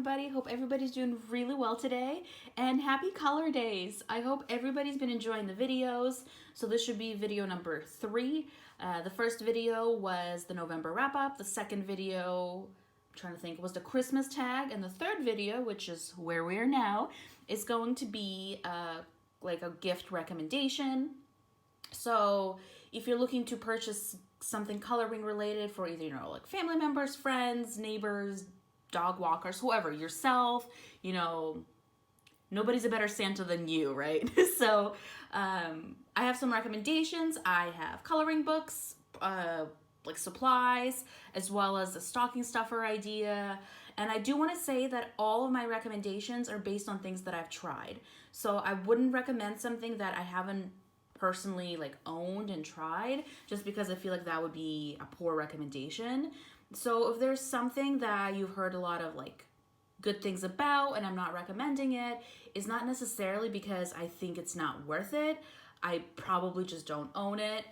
everybody. Hope everybody's doing really well today. And happy Color Days. I hope everybody's been enjoying the videos. So this should be video number 3. The first video was the November wrap-up. The second video, I'm trying to think, was the Christmas tag. And the third video, which is where we are now, is going to be like a gift recommendation. So if you're looking to purchase something coloring related for either, like family members, friends, neighbors, dog walkers, whoever, yourself, nobody's a better Santa than you, right? So I have some recommendations. I have coloring books, like supplies, as well as a stocking stuffer idea. And I do want to say that all of my recommendations are based on things that I've tried. So I wouldn't recommend something that I haven't personally owned and tried, just because I feel like that would be a poor recommendation. So if there's something that you've heard a lot of good things about and I'm not recommending it, it's not necessarily because I think it's not worth it. I probably just don't own it.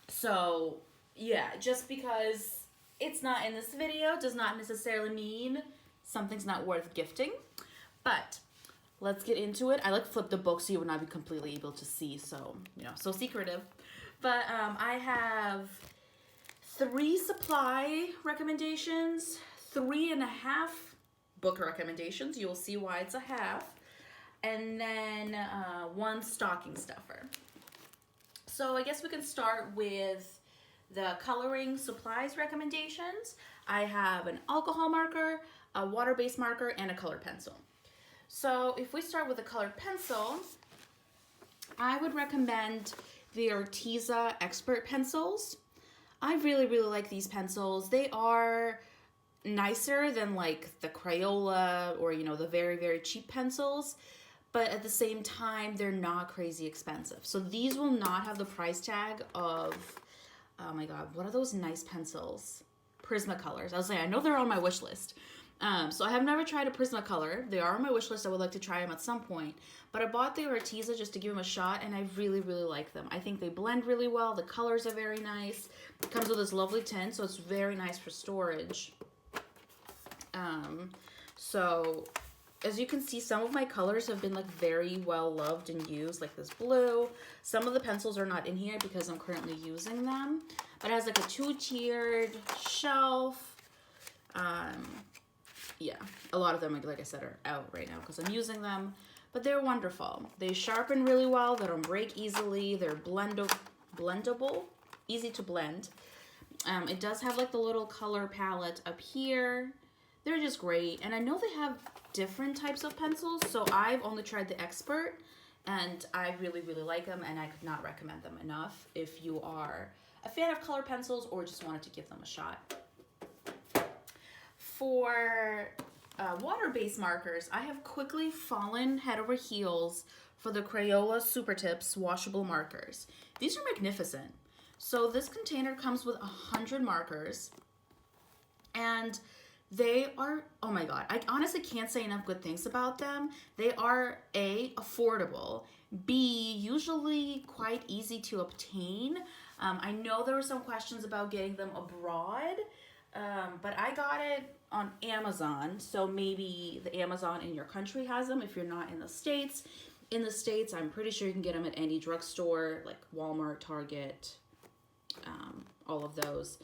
So yeah, just because it's not in this video does not necessarily mean something's not worth gifting. But let's get into it. I flipped the book so you would not be completely able to see, so so secretive. But I have 3 supply recommendations, 3.5 book recommendations. You will see why it's a half, and then 1 stocking stuffer. So I guess we can start with the coloring supplies recommendations. I have an alcohol marker, a water-based marker, and a colored pencil. So if we start with a colored pencil, I would recommend the Arteza Expert pencils. I really like these pencils. They are nicer than the Crayola or the very cheap pencils, but at the same time they're not crazy expensive. So these will not have the price tag of, oh my god, what are those nice pencils? Prismacolors. I was saying, I know they're on my wish list. So I have never tried a Prismacolor. They are on my wish list. I would like to try them at some point. But I bought the Arteza just to give them a shot, and I really like them. I think they blend really well. The colors are very nice. It comes with this lovely tint, so it's very nice for storage. So as you can see, some of my colors have been very well loved and used, like this blue. Some of the pencils are not in here because I'm currently using them. But it has a 2-tiered shelf. Yeah, a lot of them, like I said, are out right now because I'm using them, but they're wonderful. They sharpen really well. They don't break easily. They're blendable, easy to blend. It does have the little color palette up here. They're just great, and I know they have different types of pencils, so I've only tried the Expert, and I really like them, and I could not recommend them enough if you are a fan of color pencils or just wanted to give them a shot. For water-based markers, I have quickly fallen head over heels for the Crayola Super Tips washable markers. These are magnificent. So this container comes with 100 markers, and they are, oh my god, I honestly can't say enough good things about them. They are A, affordable, B, usually quite easy to obtain. I know there were some questions about getting them abroad, but I got it on Amazon, so maybe the Amazon in your country has them if you're not in the States. In the States, I'm pretty sure you can get them at any drugstore, like Walmart, Target, all of those.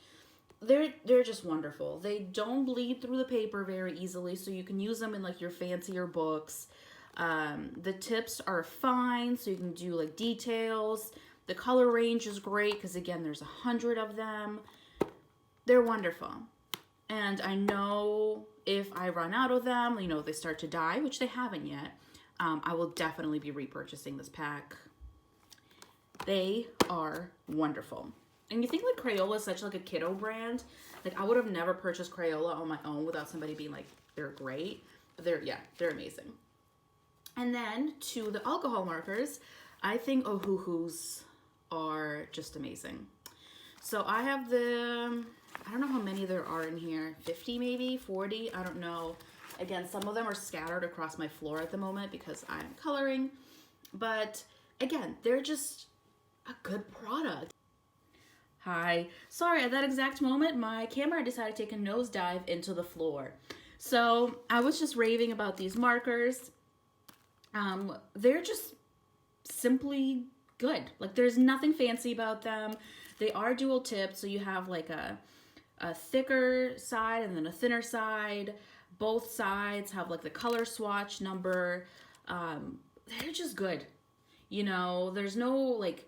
They're just wonderful. They don't bleed through the paper very easily, so you can use them in your fancier books. The tips are fine, so you can do details. The color range is great because again, there's 100 of them. They're wonderful. And I know if I run out of them, they start to die, which they haven't yet, I will definitely be repurchasing this pack. They are wonderful. And you think Crayola is such a kiddo brand. I would have never purchased Crayola on my own without somebody being they're great. But they're amazing. And then to the alcohol markers, I think Ohuhus are just amazing. So I have the, I don't know how many there are in here, 50 maybe, 40, I don't know. Again, some of them are scattered across my floor at the moment because I'm coloring. But again, they're just a good product. Hi. Sorry, at that exact moment, my camera decided to take a nosedive into the floor. So I was just raving about these markers. They're just simply good. Like there's nothing fancy about them. They are dual tipped, so you have like a thicker side and then a thinner side. Both sides have like the color swatch number. They're just good. You know, there's no like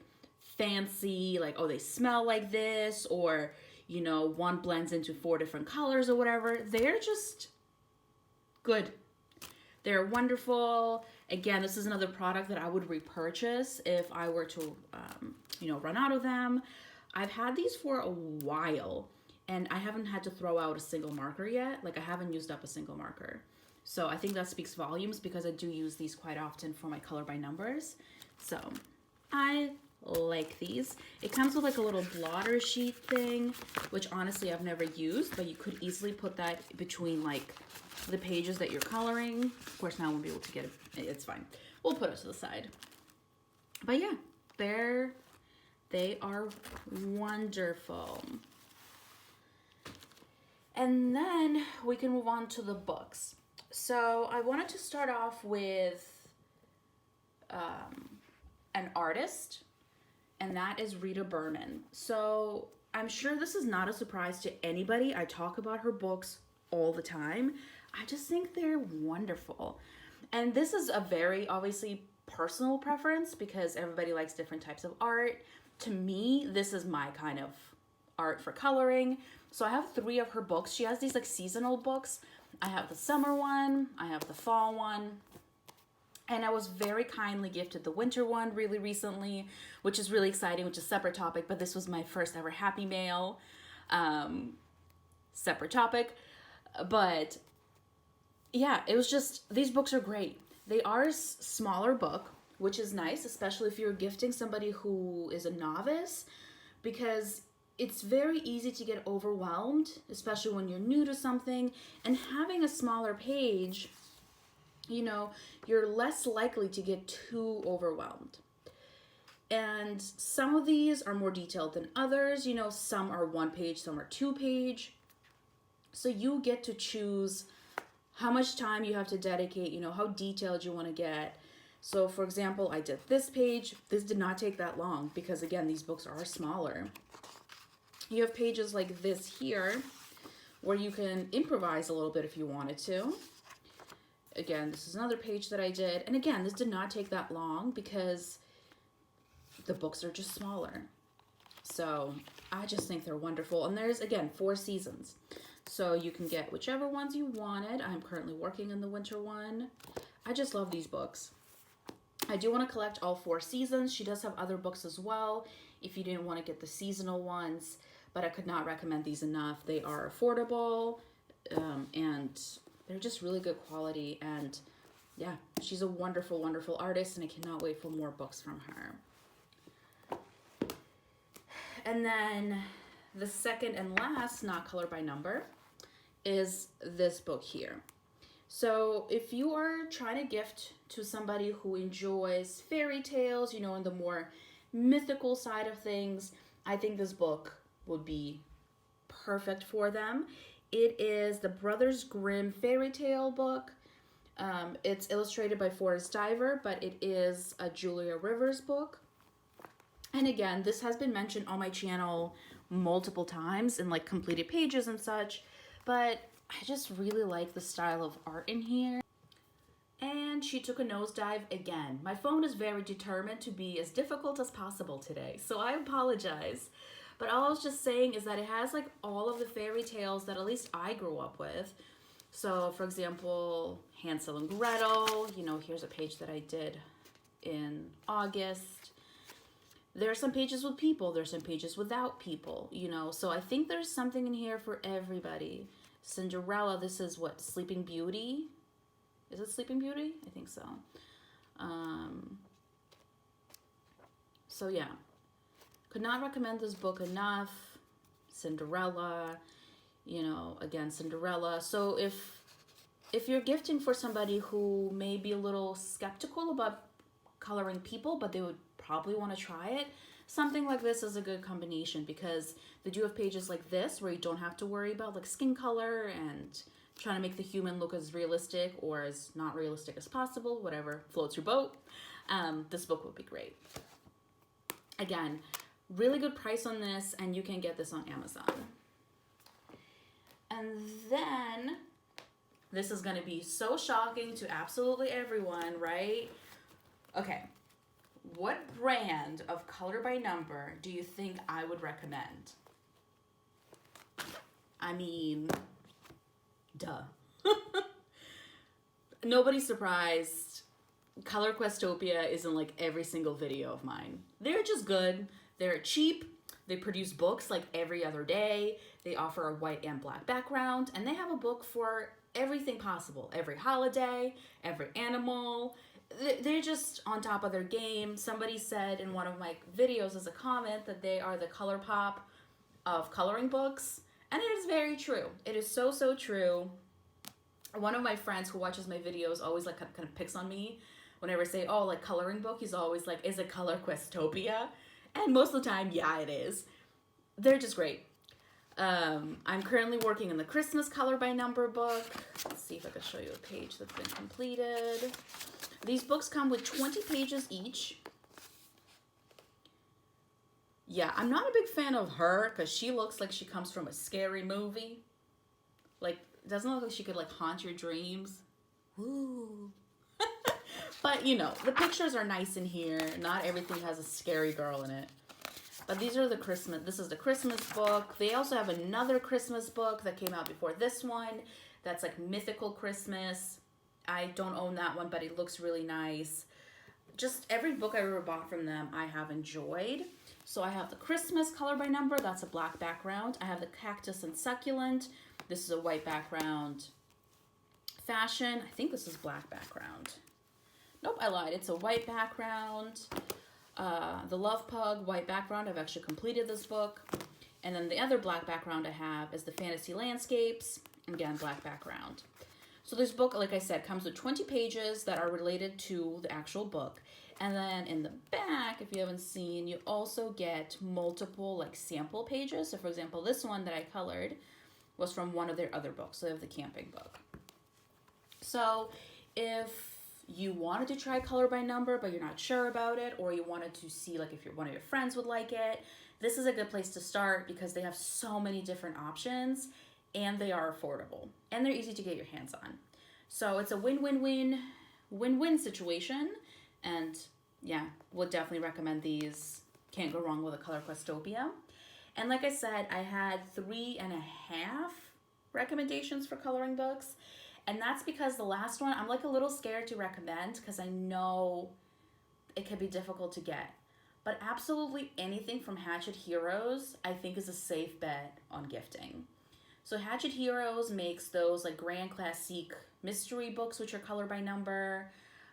fancy, like, oh, they smell like this, or, you know, one blends into 4 different colors or whatever. They're just good. They're wonderful. Again, this is another product that I would repurchase if I were to, you know, run out of them. I've had these for a while, and I haven't had to throw out a single marker yet. Like, I haven't used up a single marker. So I think that speaks volumes because I do use these quite often for my color by numbers. So I like these. It comes with like a little blotter sheet thing, which honestly I've never used, but you could easily put that between like the pages that you're coloring. Of course, now I won't be able to get it. It's fine. We'll put it to the side. But yeah, they are wonderful. And then we can move on to the books. So I wanted to start off with an artist, and that is Rita Berman. So I'm sure this is not a surprise to anybody. I talk about her books all the time. I just think they're wonderful. And this is a very obviously personal preference because everybody likes different types of art. To me, this is my kind of art for coloring. So I have 3 of her books. She has these like seasonal books. I have the summer one, I have the fall one, and I was very kindly gifted the winter one really recently, which is really exciting, which is a separate topic, but this was my first ever Happy Mail. Separate topic. But yeah, it was just, these books are great. They are a smaller book, which is nice, especially if you're gifting somebody who is a novice, because it's very easy to get overwhelmed, especially when you're new to something. And having a smaller page, you know, you're less likely to get too overwhelmed. And some of these are more detailed than others. You know, some are 1 page, some are 2 page. So you get to choose how much time you have to dedicate, you know, how detailed you want to get. So for example, I did this page. This did not take that long because again, these books are smaller. You have pages like this here where you can improvise a little bit if you wanted to. Again, this is another page that I did. And again, this did not take that long because the books are just smaller. So I just think they're wonderful. And there's, again, 4 seasons. So you can get whichever ones you wanted. I'm currently working in the winter one. I just love these books. I do want to collect all 4 seasons. She does have other books as well if you didn't want to get the seasonal ones, but I could not recommend these enough. They are affordable, and they're just really good quality. And yeah, she's a wonderful, wonderful artist, and I cannot wait for more books from her. And then the second and last, not color by number, is this book here. So if you are trying to gift to somebody who enjoys fairy tales, you know, in the more mythical side of things, I think this book would be perfect for them. It is the Brothers Grimm fairy tale book. It's illustrated by Forrest Diver, but it is a Julia Rivers book. And again, this has been mentioned on my channel multiple times in like completed pages and such, but I just really like the style of art in here. And she took a nosedive again. My phone is very determined to be as difficult as possible today, so I apologize. But all I was just saying is that it has like all of the fairy tales that at least I grew up with. So for example, Hansel and Gretel, you know, here's a page that I did in August. There are some pages with people, there's some pages without people, you know, so I think there's something in here for everybody. Cinderella, this is what, Sleeping Beauty? Is it Sleeping Beauty? I think so. So yeah, could not recommend this book enough. Cinderella, you know, again, Cinderella. So if you're gifting for somebody who may be a little skeptical about coloring people, but they would probably want to try it, something like this is a good combination because they do have pages like this where you don't have to worry about like skin color and trying to make the human look as realistic or as not realistic as possible, whatever floats your boat, this book would be great. Again, really good price on this, and you can get this on Amazon. And then, this is going to be so shocking to absolutely everyone, right? Okay, what brand of Color by Number do you think I would recommend? I mean, duh. Nobody's surprised. Color Questopia is in like every single video of mine. They're just good. They're cheap. They produce books like every other day. They offer a white and black background, and they have a book for everything possible. Every holiday, every animal. They're just on top of their game. Somebody said in one of my videos as a comment that they are the Color Pop of coloring books, and it is very true. It is so, so true. One of my friends who watches my videos always like kind of picks on me whenever I say, oh, like coloring book. He's always like, is it Color Questopia? And most of the time, yeah, it is. They're just great. I'm currently working in the Christmas Color by Number book. Let's see if I can show you a page that's been completed. These books come with 20 pages each. Yeah, I'm not a big fan of her because she looks like she comes from a scary movie. Like, it doesn't look like she could like haunt your dreams. Woo. But you know, the pictures are nice in here. Not everything has a scary girl in it. But these are the Christmas, this is the Christmas book. They also have another Christmas book that came out before this one. That's like Mythical Christmas. I don't own that one, but it looks really nice. Just every book I ever bought from them, I have enjoyed. So I have the Christmas Color by Number. That's a black background. I have the Cactus and Succulent. This is a white background. Fashion, I think this is black background. Nope, I lied. It's a white background. The Love Pug, white background. I've actually completed this book. And then the other black background I have is the Fantasy Landscapes. Again, black background. So this book, like I said, comes with 20 pages that are related to the actual book. And then in the back, if you haven't seen, you also get multiple like sample pages. So for example, this one that I colored was from one of their other books. So they have the camping book. So if you wanted to try Color by Number, but you're not sure about it, or you wanted to see like if one of your friends would like it, this is a good place to start because they have so many different options and they are affordable and they're easy to get your hands on. So it's a win-win situation, and yeah, would definitely recommend these. Can't go wrong with a Color Questopia. And like I said, I had 3.5 recommendations for coloring books. And that's because the last one, I'm like a little scared to recommend because I know it can be difficult to get. But absolutely anything from Hatchet Heroes, I think is a safe bet on gifting. So Hatchet Heroes makes those like Grand Classique mystery books, which are Color by Number.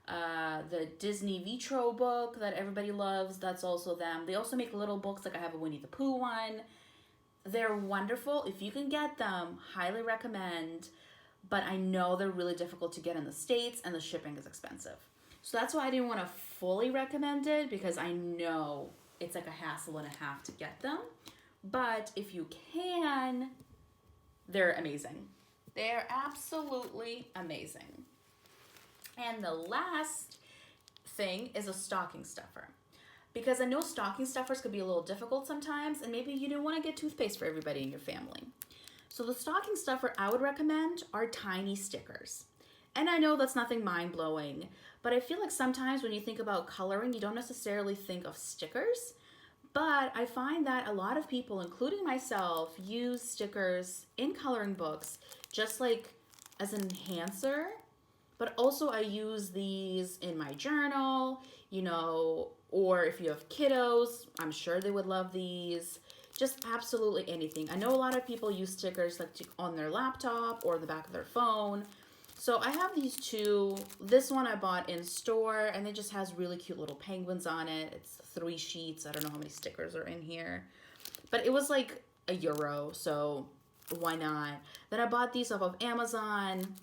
The Disney Vitro book that everybody loves, that's also them. They also make little books, like I have a Winnie the Pooh one. They're wonderful. If you can get them, highly recommend. But I know they're really difficult to get in the States and the shipping is expensive. So that's why I didn't want to fully recommend it, because I know it's like a hassle and a half to get them. But if you can, they're amazing. They're absolutely amazing. And the last thing is a stocking stuffer. Because I know stocking stuffers could be a little difficult sometimes, and maybe you didn't want to get toothpaste for everybody in your family. So the stocking stuffer I would recommend are tiny stickers. And I know that's nothing mind-blowing, but I feel like sometimes when you think about coloring, you don't necessarily think of stickers. But I find that a lot of people, including myself, use stickers in coloring books just like as an enhancer. But also I use these in my journal, you know, or if you have kiddos, I'm sure they would love these. Just absolutely anything. I know a lot of people use stickers like on their laptop or the back of their phone. So I have these two. This one I bought in store, and it just has really cute little penguins on it. It's 3 sheets. I don't know how many stickers are in here. But it was like €1, so why not? Then I bought these off of Amazon.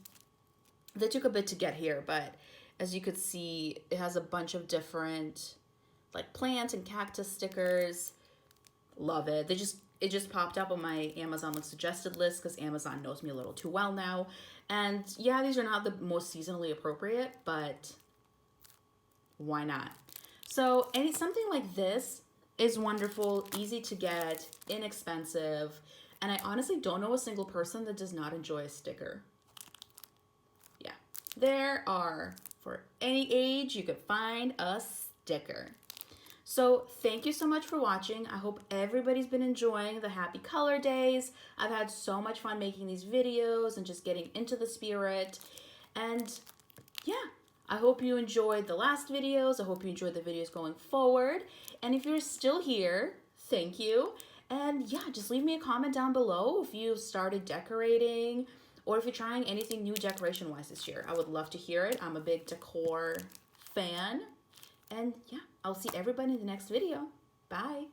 They took a bit to get here, but as you could see, it has a bunch of different like plant and cactus stickers. Love it. They just It just popped up on my Amazon like suggested list because Amazon knows me a little too well now. And yeah, these are not the most seasonally appropriate, but why not? So something like this is wonderful, easy to get, inexpensive, and I honestly don't know a single person that does not enjoy a sticker. Yeah, there are, for any age, you could find a sticker. So thank you so much for watching. I hope everybody's been enjoying the happy color days. I've had so much fun making these videos and just getting into the spirit. And yeah, I hope you enjoyed the last videos. I hope you enjoyed the videos going forward. And if you're still here, thank you. And yeah, just leave me a comment down below if you've started decorating or if you're trying anything new decoration-wise this year. I would love to hear it. I'm a big decor fan. And yeah, I'll see everybody in the next video. Bye.